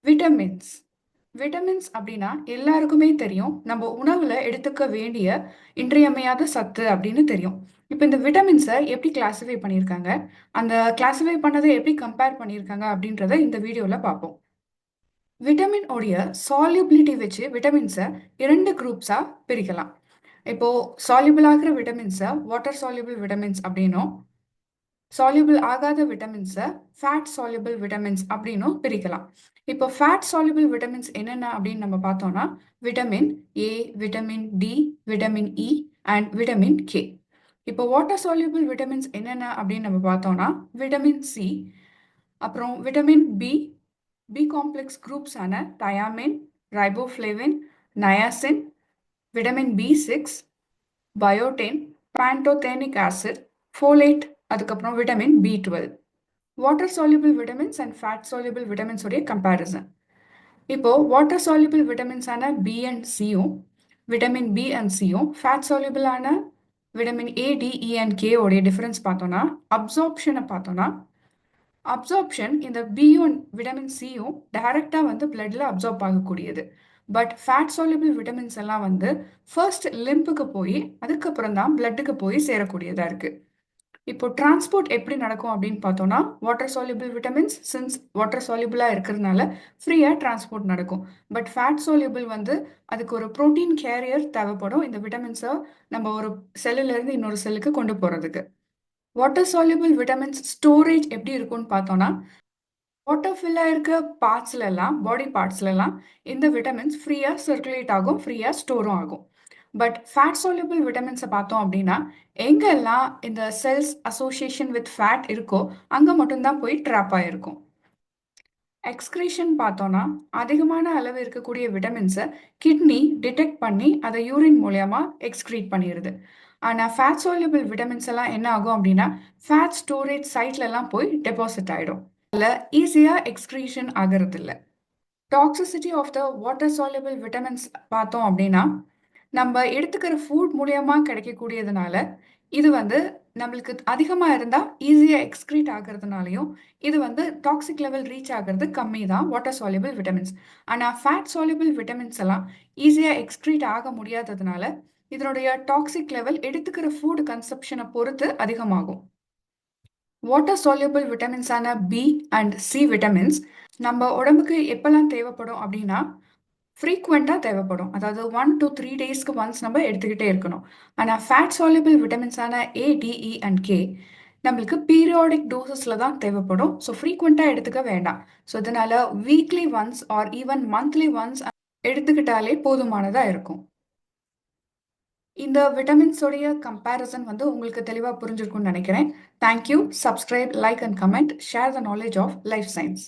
Vitamins. Vitamins அப்படின்னா எல்லாருக்குமே தெரியும். நம்ம உணவுல எடுத்துக்க வேண்டிய இன்றியமையாத சத்து அப்படின்னு தெரியும். இப்ப இந்த விட்டமின்ஸ எப்படி கிளாஸிஃபை பண்ணியிருக்காங்க? அந்த கிளாஸிஃபை பண்ணத எப்படி கம்பேர் பண்ணியிருக்காங்க அப்படின்றத இந்த வீடியோல பார்ப்போம். விட்டமின் உடைய சால்யுபிலிட்டி வச்சு விட்டமின்ஸ 2 குரூப்ஸா பிரிக்கலாம். இப்போ சால்யுபிள் ஆகுற விட்டமின்ஸ வாட்டர் சால்யுபிள் விட்டமின்ஸ் அப்படின்னும், சால்யுபிள் ஆகாத விட்டமின்ஸை ஃபேட் சால்யுபிள் விட்டமின்ஸ் அப்படின்னும் பிரிக்கலாம். இப்போ ஃபேட் சால்யுபிள் விட்டமின்ஸ் என்னென்ன அப்படின்னு நம்ம பார்த்தோம்னா vitamin A, vitamin D, vitamin E and vitamin K. இப்போ வாட்டர் சால்யுபிள் விட்டமின்ஸ் என்னென்ன அப்படின்னு நம்ம பார்த்தோம்னா விட்டமின் சி, அப்புறம் விட்டமின் பி, பி காம்ப்ளெக்ஸ் குரூப்ஸான தயாமின், ரைபோஃப்ளேவின், நயாசின், விட்டமின் பி6, பயோடென், பேண்டோதேனிக் ஆசிட், ஃபோலேட், அதுக்கப்புறம் விட்டமின் பி12. Water soluble vitamins and fat soluble vitamins உடைய கம்பேரிசன். இப்போ வாட்டர் சால்யுபிள் விட்டமின்ஸான பி அண்ட் சியும், விட்டமின் பி அண்ட் சியும், ஃபேட் சால்யுபிளான vitamin A, D, E and K உடைய டிஃபரன்ஸ் பார்த்தோம்னா அப்சார்ப்ஷனை பார்த்தோம்னா அப்சார்ப்ஷன் இந்த பியும் விட்டமின் சியும் டைரக்டாக வந்து பிளட்ல absorb ஆகக்கூடியது. But fat soluble vitamins எல்லாம் வந்து ஃபர்ஸ்ட் லிம்புக்கு போய் அதுக்கப்புறம் தான் பிளட்டுக்கு போய் சேரக்கூடியதாக இருக்குது. இப்போ டிரான்ஸ்போர்ட் எப்படி நடக்கும் அப்படின்னு பார்த்தோம்னா water soluble vitamins since water சால்யுபிளாக இருக்கிறதுனால ஃப்ரீயாக டிரான்ஸ்போர்ட் நடக்கும். பட் ஃபேட் சால்யுபிள் வந்து அதுக்கு ஒரு ப்ரோட்டீன் கேரியர் தேவைப்படும் இந்த விட்டமின்ஸை நம்ம ஒரு செல்லுலேருந்து இன்னொரு செல்லுக்கு கொண்டு போகிறதுக்கு. வாட்டர் சால்யுபிள் விட்டமின்ஸ் ஸ்டோரேஜ் எப்படி இருக்கும்னு பார்த்தோம்னா வாட்டர் ஃபில்லாக இருக்க பார்ட்ஸ்ல எல்லாம் பாடி பார்ட்ஸ்ல எல்லாம் இந்த விட்டமின்ஸ் ஃப்ரீயாக சர்க்குலேட் ஆகும், ஃப்ரீயாக ஸ்டோரும் ஆகும். பட் ஃபேட் சால்யுபிள் விட்டமின்ஸை பார்த்தோம் அப்படின்னா எங்கெல்லாம் இந்த செல்ஸ் அசோசியேஷன் வித் ஃபேட் இருக்கோ அங்கே மட்டும்தான் போய் ட்ராப் ஆகிருக்கும். எக்ஸ்கிரீஷன் பார்த்தோன்னா அதிகமான அளவு இருக்கக்கூடிய விட்டமின்ஸை கிட்னி டிடெக்ட் பண்ணி அதை யூரின் மூலயமா எக்ஸ்க்ரீட் பண்ணிடுது. ஆனால் ஃபேட் சால்யுபிள் விட்டமின்ஸ் எல்லாம் என்ன ஆகும் அப்படின்னா ஃபேட் ஸ்டோரேஜ் சைட்லலாம் போய் டெபாசிட் ஆகிடும். அதில் ஈஸியாக எக்ஸ்க்ரீஷன் ஆகிறது இல்லை. Toxicity of the water soluble vitamins பார்த்தோம் அப்படின்னா நம்ம எடுத்துக்கிற ஃபுட் மூலியமா கிடைக்கக்கூடியதுனால இது வந்து நம்மளுக்கு அதிகமாக இருந்தால் ஈஸியாக எக்ஸ்க்ரீட் ஆகிறதுனாலையும் இது வந்து டாக்ஸிக் லெவல் ரீச் ஆகிறது கம்மி தான் வாட்டர் சால்யுபிள் விட்டமின்ஸ். ஆனால் ஃபேட் சால்யுபிள் விட்டமின்ஸ் எல்லாம் ஈஸியாக எக்ஸ்க்ரீட் ஆக முடியாததுனால இதனுடைய டாக்ஸிக் லெவல் எடுத்துக்கிற ஃபுட் கன்சப்ஷனை பொறுத்து அதிகமாகும். வாட்டர் சால்யுபிள் விட்டமின்ஸான பி அண்ட் சி விட்டமின்ஸ் நம்ம உடம்புக்கு எப்பெல்லாம் தேவைப்படும் அப்படின்னா ஃப்ரீக்வெண்ட்டாக தேவைப்படும். அதாவது 1 to 3 டேஸ்க்கு ஒன்ஸ் நம்ம எடுத்துக்கிட்டே இருக்கணும். ஆனால் ஃபேட் சால்யுபிள் விட்டமின்ஸான A, D, E and K நம்மளுக்கு பீரியாடிக் டோசஸில் தான் தேவைப்படும். ஸோ ஃப்ரீக்வெண்ட்டாக எடுத்துக்க வேண்டாம். ஸோ இதனால் weekly once or even monthly once எடுத்துக்கிட்டாலே போதுமானதாக இருக்கும். இந்த விட்டமின்ஸோடைய கம்பேரிசன் வந்து உங்களுக்கு தெளிவாக புரிஞ்சிருக்கும்னு நினைக்கிறேன். Thank you. Subscribe, like and comment, share the knowledge of life science.